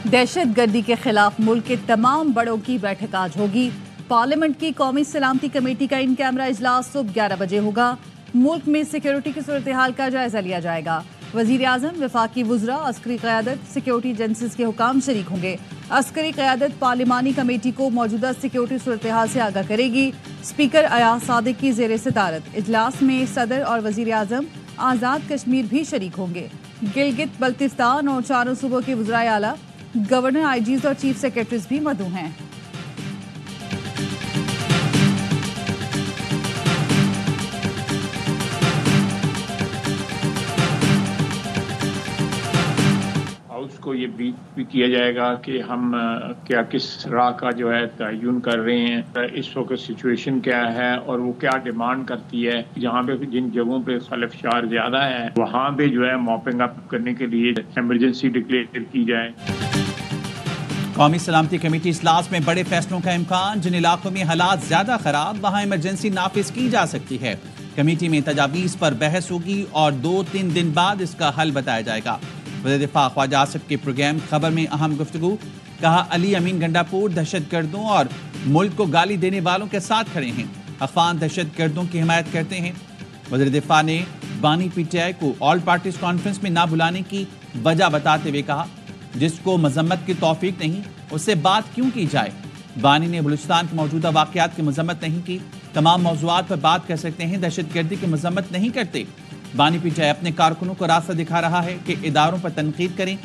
दहशत गर्दी के खिलाफ मुल्क के तमाम बड़ों की बैठक आज होगी। पार्लियामेंट की कौमी सलामती कमेटी का इन कैमरा इजलास सुबह 11 बजे होगा। मुल्क में सिक्योरिटी की सूरत हाल का जायजा लिया जाएगा। वजीर आजम, वफाकी वुज़रा, अस्करी क़यादत, सिक्योरिटी एजेंसीज के हुकाम शरीक होंगे। अस्करी क़यादत पार्लिमानी कमेटी को मौजूदा सिक्योरिटी सूरत हाल से आगाह करेगी। स्पीकर अयाज सादिक की ज़ेर सदारत इजलास में सदर और वजीर आजम आज़ाद कश्मीर भी शरीक होंगे। गिलगित बल्तिस्तान और चारों सूबों के वज़राए आला, गवर्नर, आईजीज और चीफ सेक्रेटरीज भी मदऊ हैं। हाउस को ये भी किया जाएगा कि हम क्या किस राह का जो है तयन कर रहे हैं, इस वक्त सिचुएशन क्या है और वो क्या डिमांड करती है। जहाँ पे जिन जगहों पे खलफशार ज्यादा है वहाँ पे जो है मॉपिंग अप करने के लिए इमरजेंसी डिक्लेयर की जाए। कौमी सलामती कमेटी इजलास में बड़े फैसलों का इम्कान। जिन इलाकों में हालात ज्यादा खराब वहाँ इमरजेंसी नाफिज की जा सकती है। कमेटी में तजावीज पर बहस होगी और 2-3 दिन बाद इसका हल बताया जाएगा। वज़ीर दिफा ख्वाजा आसिफ के प्रोग्राम खबर में अहम गुफ्तगू। कहा, अली अमीन गंडापुर दहशत गर्दों और मुल्क को गाली देने वालों के साथ खड़े हैं। अफगान दहशत गर्दों की हिमायत करते हैं। वज़ीर दिफा ने बानी पीटीआई को ऑल पार्टीज कॉन्फ्रेंस में ना बुलाने की वजह बताते हुए कहा, जिसको मजम्मत की तौफीक नहीं उससे बात क्यों की जाए। बानी ने बलूचिस्तान के मौजूदा वाकयात की मजम्मत नहीं की। तमाम मौज़ूआत पर बात कर सकते हैं, दहशत गर्दी की मजम्मत नहीं करते। बानी पीटीआई अपने कारकुनों को रास्ता दिखा रहा है कि इदारों पर तनकीद करें।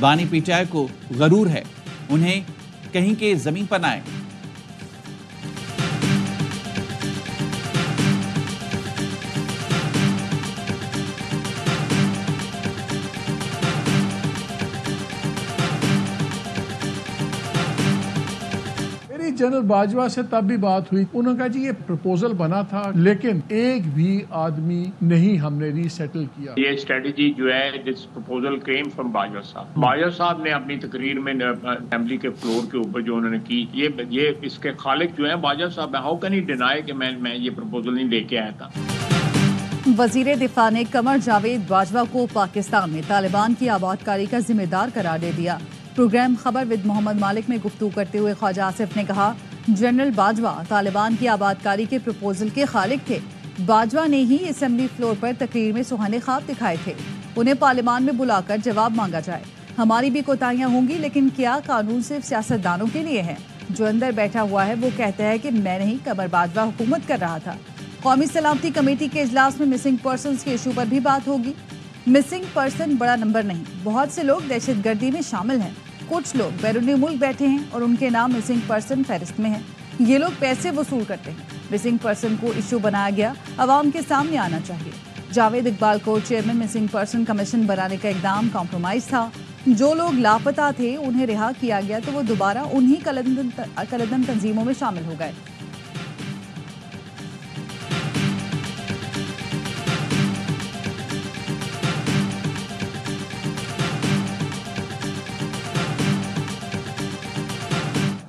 बानी पीटीआई को गरूर है, उन्हें कहीं के जमीन पर ना आए। जनरल बाजवा से तब भी बात हुई, उन्होंने कहा जी ये प्रपोजल बना था लेकिन एक भी आदमी नहीं हमने रीसेटल किया। ये स्ट्रेटजी जो है, this proposal came from Bajwa साहब। बाजवा साहब ने अपनी तकरीर में असेंबली के फ्लोर के ऊपर जो उन्होंने की, ये इसके खालिक जो है बाजवा साहब, हाउ कैन ही डिनाई कि मैं ये प्रपोजल नहीं लेके आया था। वजीर दिफा ने कमर जावेद बाजवा को पाकिस्तान में तालिबान की आबादकारी का जिम्मेदार करार दे दिया। प्रोग्राम खबर विद मोहम्मद मालिक में गुफ्तगू करते हुए ख्वाजा आसिफ ने कहा, जनरल बाजवा तालिबान की आबादकारी के प्रपोजल के खालिक थे। बाजवा ने ही असेंबली फ्लोर पर तकरीर में सुहाने ख्वाब दिखाए थे। उन्हें पार्लियामान में बुलाकर जवाब मांगा जाए। हमारी भी कोताहियां होंगी, लेकिन क्या कानून सिर्फ सियासतदानों के लिए है? जो अंदर बैठा हुआ है वो कहता है कि मैं नहीं, कमर बाजवा हुकूमत कर रहा था। कौमी सलामती कमेटी के इजलास में मिसिंग पर्सनस के इशू पर भी बात होगी। मिसिंग पर्सन बड़ा नंबर नहीं, बहुत से लोग दहशत गर्दी में शामिल हैं। कुछ लोग बैरूनी मुल्क बैठे हैं और उनके नाम मिसिंग पर्सन फहरिस्त में हैं। ये लोग पैसे वसूल करते हैं। मिसिंग पर्सन को इशू बनाया गया, अवाम के सामने आना चाहिए। जावेद इकबाल को चेयरमैन मिसिंग पर्सन कमीशन बनाने का इकदाम कॉम्प्रोमाइज था। जो लोग लापता थे उन्हें रिहा किया गया तो वो दोबारा उन्हीं कलदम तंजीमों में शामिल हो गए।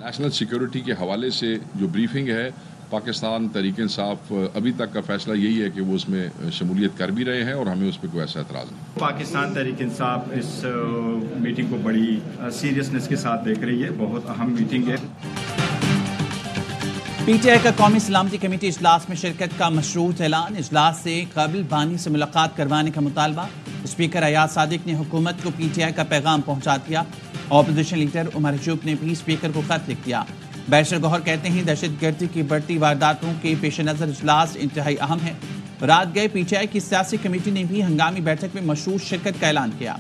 नेशनल सिक्योरिटी के हवाले से जो ब्रीफिंग है, पाकिस्तान तहरीक-ए-इंसाफ अभी तक का फैसला यही है कि वो उसमें शमूलियत कर भी रहे हैं और हमें उस पर कोई ऐसा एतराज़ नहीं। पाकिस्तान तहरीक-ए-इंसाफ इस मीटिंग को बड़ी सीरियसनेस के साथ देख रही है। बहुत अहम मीटिंग है। पीटीआई का कौमी सलामती कमेटी इजलास में शिरकत का मशरूत ऐलान। इजलास से कबल बानी से मुलाकात करवाने का मुतालबा। स्पीकर अयाज सादिक ने हुकूमत को पीटीआई का पैगाम पहुंचा दिया। ऑपोजिशन लीडर उमर अयूब ने भी स्पीकर को खत लिख दिया। बैरिस्टर गौहर कहते हैं, दहशत गर्दी की बढ़ती वारदातों के पेश नज़र इजलास इंतहाई अहम है। रात गए पीटीआई की सियासी कमेटी ने भी हंगामी बैठक में मशरूत शिरकत का ऐलान किया।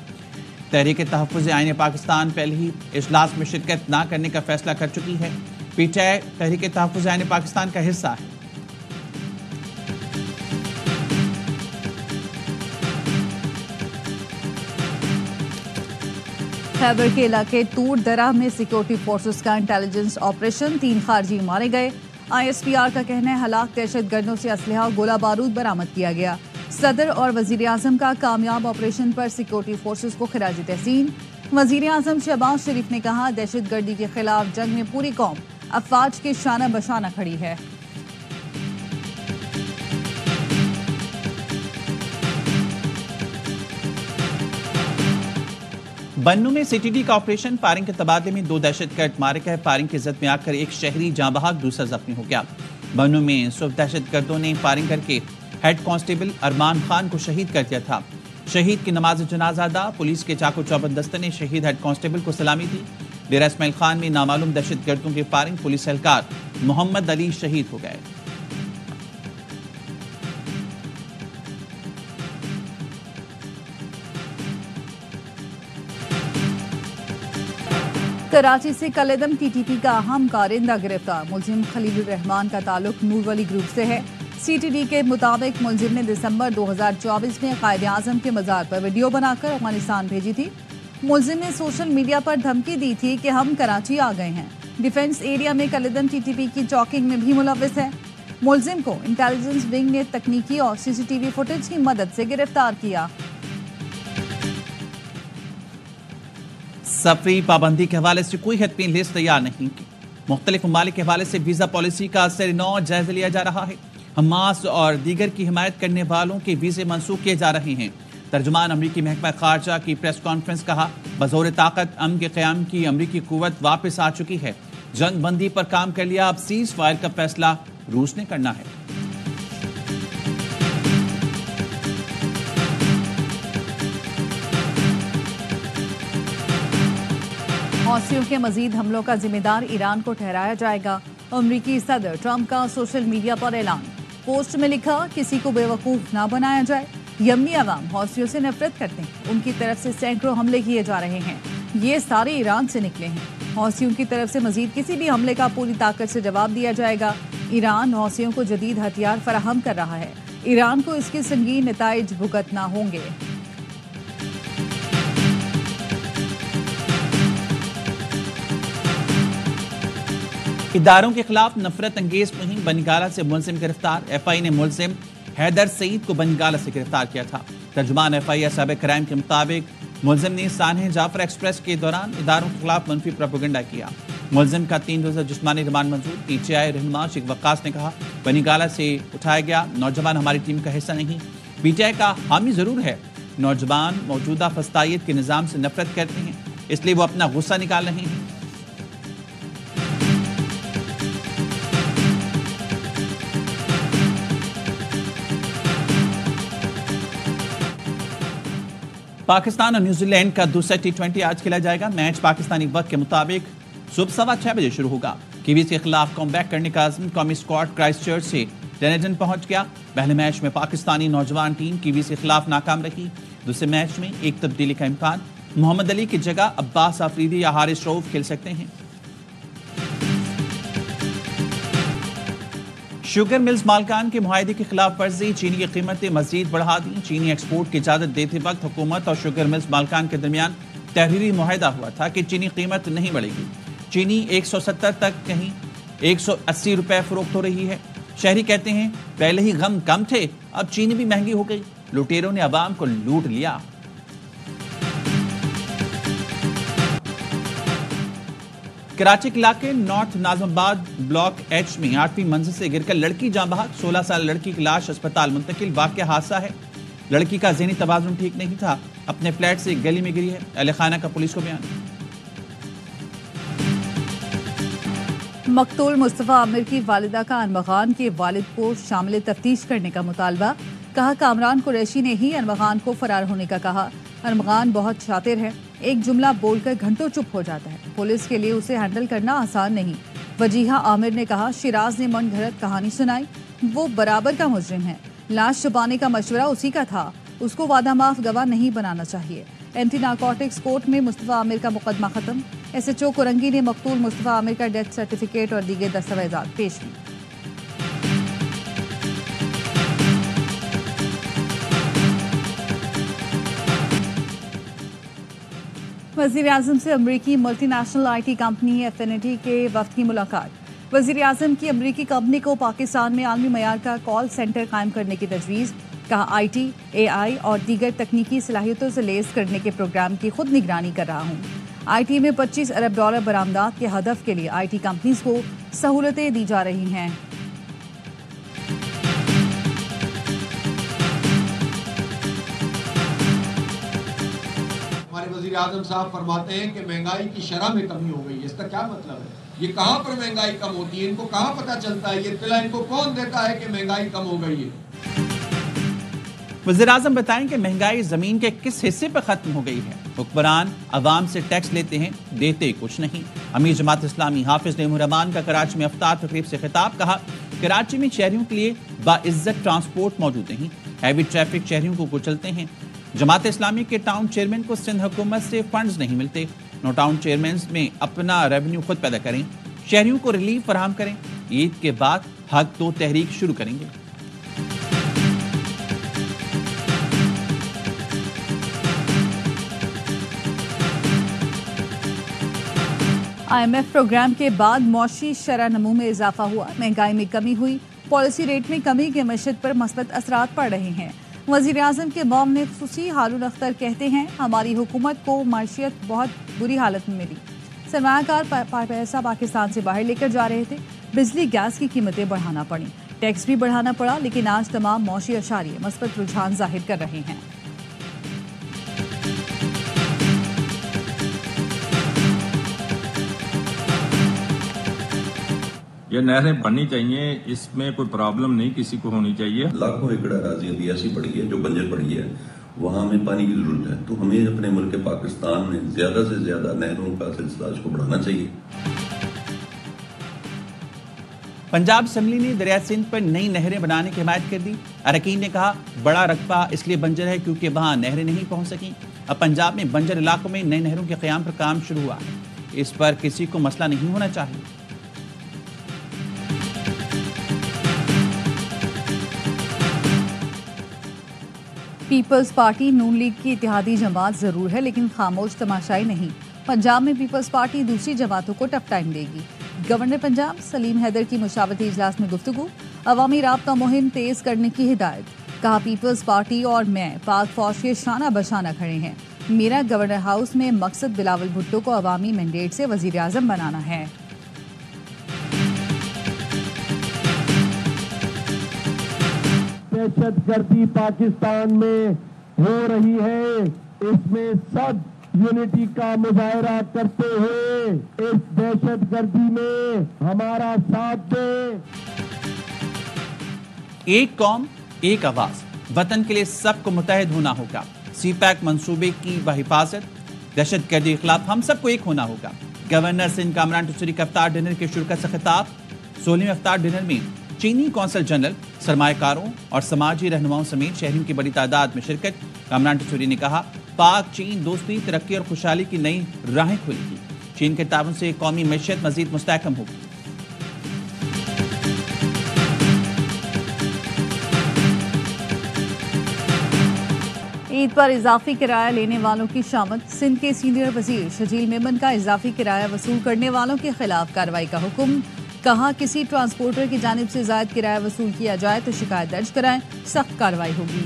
तहरीक तहफ़्फ़ुज़ आईन पाकिस्तान पहले ही इजलास में शिरकत न करने का फैसला कर चुकी है। पीटीआई तहरीक तहफ़्फ़ुज़ आईन पाकिस्तान का हिस्सा है। खैबर के इलाके तूर दरा में सिक्योरिटी फोर्सेस का इंटेलिजेंस ऑपरेशन, 3 खारजी मारे गए। ISPR का कहना है हलाक दहशत गर्दों से असलहा और गोला बारूद बरामद किया गया। सदर और वजीर आजम का कामयाब ऑपरेशन पर सिक्योरिटी फोर्सेस को खिराज तहसीन। वजीर आजम शहबाज शरीफ ने कहा, दहशत गर्दी के खिलाफ जंग में पूरी कौम अफवाज के शाना बशाना खड़ी है। बन्नू में सीटीडी का ऑपरेशन, फायरिंग के तबादले में 2 दहशतगर्द मारे गए। फायरिंग की जद में आकर एक शहरी जाँ बहक, दूसरा जख्मी हो गया। बन्नू में सुबह दहशतगर्दों ने फायरिंग करके हेड कांस्टेबल अरमान खान को शहीद कर दिया था। शहीद की नमाज जनाजा अदा, पुलिस के चाकू चौबंद दस्ते ने शहीद हेड कांस्टेबल को सलामी दी। डेरा इस्माइल खान में नामालूम दहशतगर्दों की फायरिंग, पुलिस एहलकार मोहम्मद अली शहीद हो गए। कराची से कलेदम टीटीपी का अहम कारिंदा गिरफ्तार। मुलजिम खलीलुर रहमान का ताल्लुक नूर वली ग्रुप से है। सीटीडी के मुताबिक मुलजिम ने दिसंबर 2024 में कायद आजम के मज़ार पर वीडियो बनाकर अफगानिस्तान भेजी थी। मुलजिम ने सोशल मीडिया पर धमकी दी थी कि हम कराची आ गए हैं। डिफेंस एरिया में कलेदम टीटीपी की चौकिंग में भी मुलविस है। मुलजिम को इंटेलिजेंस विंग ने तकनीकी और सीसीटीवी फुटेज की मदद से गिरफ्तार किया। सफरी पाबंदी के हवाले से कोई हतमी लिस्ट तैयार नहीं की। मुख्तलिफ ममालिक के हवाले से वीजा पॉलिसी का असर-ए-नौ जायजा लिया जा रहा है। हमास और दीगर की हिमायत करने वालों के वीजे मंसूख किए जा रहे हैं। तर्जुमान अमरीकी महकमा खारजा की प्रेस कॉन्फ्रेंस, कहा बजौर ताकत अमन के क़याम की अमरीकी कुव्वत वापस आ चुकी है। जंग बंदी पर काम कर लिया, अब सीज फायर का फैसला रूस ने करना है। हौसियों के मजीद हमलों का जिम्मेदार ईरान को ठहराया जाएगा। अमरीकी सदर ट्रंप का सोशल मीडिया पर ऐलान। पोस्ट में लिखा, किसी को बेवकूफ ना बनाया जाए। यमनी अवाम हौसियों से नफरत करते हैं। उनकी तरफ से सैकड़ों हमले किए जा रहे हैं। ये सारे ईरान से निकले हैं। हौसियों की तरफ से मजीद किसी भी हमले का पूरी ताकत से जवाब दिया जाएगा। ईरान हौसियों को जदीद हथियार फराहम कर रहा है। ईरान को इसके संगीन नताइज भुगतना होंगे। इदारों के खिलाफ नफरत अंगेज मुहिम, बनिगाला से मुलजिम गिरफ्तार। एफआई ने मुलजिम हैदर सईद को बनिगाला से गिरफ्तार किया था। तर्जुमान एफआई साहब क्राइम के मुताबिक मुलजिम ने सानह जाफर एक्सप्रेस के दौरान इदारों के खिलाफ मनफी प्रोपेगेंडा किया। मुलजिम का 3 रोजा जिस्मानी रिमांड मंजूर। पीटीआई रहनुमा शेख वक्कास ने कहा, बनिगाला से उठाया गया नौजवान हमारी टीम का हिस्सा नहीं। पीटीआई का हामी जरूर है। नौजवान मौजूदा फस्तायत के निज़ाम से नफरत करते हैं, इसलिए वो अपना गुस्सा निकाल रहे हैं। पाकिस्तान और न्यूजीलैंड का दूसरा T20 आज खेला जाएगा। मैच पाकिस्तानी वक्त के मुताबिक सुबह 6:15 बजे शुरू होगा। कीवीज के खिलाफ कमबैक करने का आज़म कौमी स्क्वाड क्राइस्टचर्च से डनडन पहुंच गया। पहले मैच में पाकिस्तानी नौजवान टीम कीवीज के खिलाफ नाकाम रही। दूसरे मैच में एक तब्दीली का इम्कान, मोहम्मद अली की जगह अब्बास आफरीदी या हारिस रऊफ खेल सकते हैं। शुगर मिल्स मालकान के मुआहदे की खिलाफ वर्जी, चीनी की कीमतें मजीद बढ़ा दी। चीनी एक्सपोर्ट की इजाजत देते वक्त हुकूमत और शुगर मिल्स मालकान के दरमियान तहरीरी मुआहदा हुआ था कि चीनी कीमत नहीं बढ़ेगी। चीनी 170 तक कहीं 180 रुपए फरोख्त हो रही है। शहरी कहते हैं पहले ही गम कम थे, अब चीनी भी महंगी हो गई। लुटेरों ने अवाम को लूट लिया। कराची के इलाके नॉर्थ नाजमाबाद ब्लॉक एच में 8वीं मंजिल से गिरकर लड़की जाँ बहक। 16 साल लड़की की लाश अस्पताल मुंतकिल। वाक़या हादसा है। लड़की का ज़हनी तवाज़ुन ठीक नहीं था, अपने फ्लैट से एक गली में गिरी है। अहले खाना का पुलिस को बयान। मकतूल मुस्तफ़ा आमिर की वालिदा का अनवगान के वालिद को शामिल तफ्तीश करने का मुतालबा। कहा, कामरान कुरैशी ने ही अनवगान को फरार होने का कहा। अनवगान बहुत शातिर है, एक जुमला बोलकर घंटों चुप हो जाता है। पुलिस के लिए उसे हैंडल करना आसान नहीं। वजीहा आमिर ने कहा, शिराज ने मन घड़त कहानी सुनाई, वो बराबर का मुजरिम है। लाश छुपाने का मशवरा उसी का था, उसको वादा माफ गवाह नहीं बनाना चाहिए। एंटी नारकोटिक्स कोर्ट में मुस्तफ़ा आमिर का मुकदमा खत्म। SHO कोरंगी ने मकतूल मुस्तफ़ा आमिर का डेथ सर्टिफिकेट और दीगर दस्तावेजात पेश की। वज़ीर आज़म से अमरीकी मल्टीनेशनल IT कंपनी एफिनिटी के वफ्द की मुलाकात। वज़ीर आज़म की अमरीकी कंपनी को पाकिस्तान में आलमी मयार का कॉल सेंटर कायम करने की तजवीज़। कहा, IT, AI और दीगर तकनीकी सलाहियतों से लेस करने के प्रोग्राम की खुद निगरानी कर रहा हूँ। IT में $25 अरब बरामदात के हदफ के लिए IT कंपनीज को सहूलतें दी जा रही हैं। हमारे वज़ीर आज़म साहब फरमाते हैं कि महंगाई की शरह में कमी हो गई है, इसका क्या मतलब है? ये कहाँ पर महंगाई कम होती है? इनको कहाँ पता चलता है? ये इत्तला इनको कौन देता है कि महंगाई कम हो गई है? वज़ीर आज़म बताएं कि महंगाई जमीन के किस हिस्से पर खत्म हो गई है। हुक्मरान अवाम से टैक्स लेते हैं, देते कुछ नहीं। अमीर जमात इस्लामी हाफिज नईमुर रहमान का कराची में इफ्तार तकरीब से खिताब। कहा, कराची में शहरियों के लिए बाइज्जत ट्रांसपोर्ट मौजूद नहीं, हैवी ट्रैफिक शहरियों को कुचलते हैं। जमात इस्लामी के टाउन चेयरमैन को सिंध हुकूमत से फंड्स नहीं मिलते। नो टाउन चेयरमैन में अपना रेवेन्यू खुद पैदा करें, शहरियों को रिलीफ फराहम करें। ईद के बाद हक तो तहरीक शुरू करेंगे। IMF प्रोग्राम के बाद मौशी शरह नमू में इजाफा हुआ, महंगाई में कमी हुई, पॉलिसी रेट में कमी के मशहद पर मस्बत असरात पड़ रहे हैं। वज़ीर आज़म के मौम ने खुसूसी हारून अख्तर कहते हैं, हमारी हुकूमत को माशियत बहुत बुरी हालत में मिली। सरमायाकार पैसा पाकिस्तान से बाहर लेकर जा रहे थे, बिजली गैस की कीमतें बढ़ाना पड़ी, टैक्स भी बढ़ाना पड़ा, लेकिन आज तमाम मौशी अशारिये मस्बत रुझान जाहिर कर रहे हैं। ये नहरें बननी चाहिए, इसमें कोई प्रॉब्लम नहीं किसी को होनी चाहिए। लाखों एकड़ अराजी अभी ऐसी पड़ी है जो बंजर पड़ी है, वहां हमें पानी की जरूरत है, तो हमें अपने मुल्क पाकिस्तान में ज्यादा से ज्यादा नहरों का सिलसिला इसको बढ़ाना चाहिए। पंजाब असम्बली ने दरिया सिंध पर नई नहरें बनाने की हिमायत कर दी। अरकान ने कहा, बड़ा रकबा इसलिए बंजर है क्योंकि वहां नहरें नहीं पहुंच सकी। अब पंजाब में बंजर इलाकों में नई नहरों के क़याम पर काम शुरू हुआ। इस पर किसी को मसला नहीं होना चाहिए। पीपल्स पार्टी नून लीग की इत्तेहादी जमात जरूर है, लेकिन खामोश तमाशाई नहीं। पंजाब में पीपल्स पार्टी दूसरी जमातों को टफ टाइम देगी। गवर्नर पंजाब सलीम हैदर की मुशावरती इजलास में गुफ्तगू, अवामी राब्ता मुहिम तेज करने की हिदायत। कहा, पीपल्स पार्टी और मैं पाक फौज के शाना बशाना खड़े हैं। मेरा गवर्नर हाउस में मकसद बिलावल भुट्टो को अवामी मैंडेट से वजीर आजम बनाना है। दहशतगर्दी पाकिस्तान में हो रही है, इसमें सब यूनिटी का मुजाहरा करते हुए इस दहशतगर्दी में हमारा साथ दें। एक कौम एक आवाज, वतन के लिए सबको मुतहद होना होगा। CPAC मंसूबे की हिफाजत, दहशतगर्दी के खिलाफ हम सबको एक होना होगा। गवर्नर सिंध कामरान टूसरी का इफ्तार डिनर के शुरुआत से खिताब। 16वें इफ्तार डिनर में चीनी कौंसल जनरल, सरमायाकारों और समाजी रहनुमाओं समेत शहरियों की बड़ी तादाद में शिरकत। कामरान टूसरी ने कहा, पाक चीन दोस्ती, तरक्की और खुशहाली की नई राहें खुलेगी। चीन के ताउन से कौमी मैशियत मजीद मुस्तहकम होगी। ईद पर इजाफी किराया लेने वालों की शामत। सिंध के सीनियर वजीर शजील मेमन का इजाफी किराया वसूल करने वालों के खिलाफ कार्रवाई का हुक्म। कहा, किसी ट्रांसपोर्टर की जानिब से जायद किराया वसूल किया जाए तो शिकायत दर्ज कराएं, सख्त कार्रवाई होगी।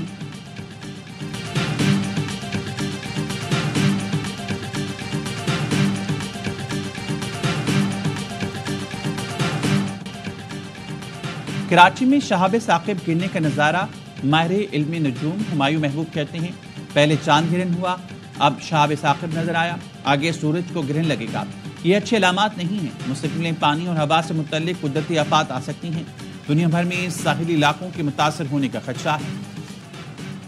कराची में शहाब साकिब गिरने का नजारा माहिर इल्म नजूम हुमायूं महबूब कहते हैं, पहले चांद गिरन हुआ, अब शहाब साकिब नजर आया, आगे सूरज को गिरन लगेगा। ये अच्छे अलामात नहीं हैं। मुस्तकिल पानी और हवा से मुतल्लिक कुदरती आफात आ सकती हैं। दुनिया भर में साहिली इलाकों के मुतासर होने का खदशा है।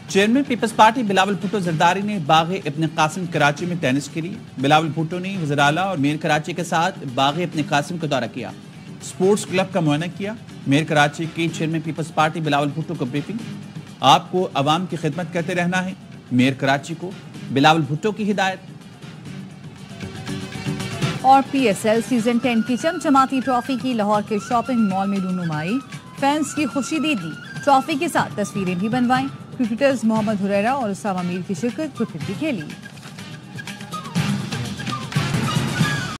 चेयरमैन पीपल्स पार्टी बिलावल भुट्टो जरदारी ने बाग इब्न कासिम कराची में तैनात की। बिलावल भुट्टो ने वज़ीर आला और मेयर कराची के साथ बाग इब्न कासिम का दौरा किया, स्पोर्ट्स क्लब का मुआयना किया। मेयर कराची के चेयरमैन पीपल्स पार्टी बिलावल भुट्टो को ब्रीफिंग। आपको अवाम की खिदमत करते रहना है, मेयर कराची को बिलावल भुट्टो की हिदायत। और PSL सीजन 10 की चमचमाती ट्रॉफी की लाहौर के शॉपिंग मॉल में रूनुमाई, फैंस की खुशी दे दी। ट्रॉफी के साथ तस्वीरें भी बनवाई। क्रिकेटर्स मोहम्मद हुरैरा और उसामा मीर की शिरकत क्रिकेट भी खेली।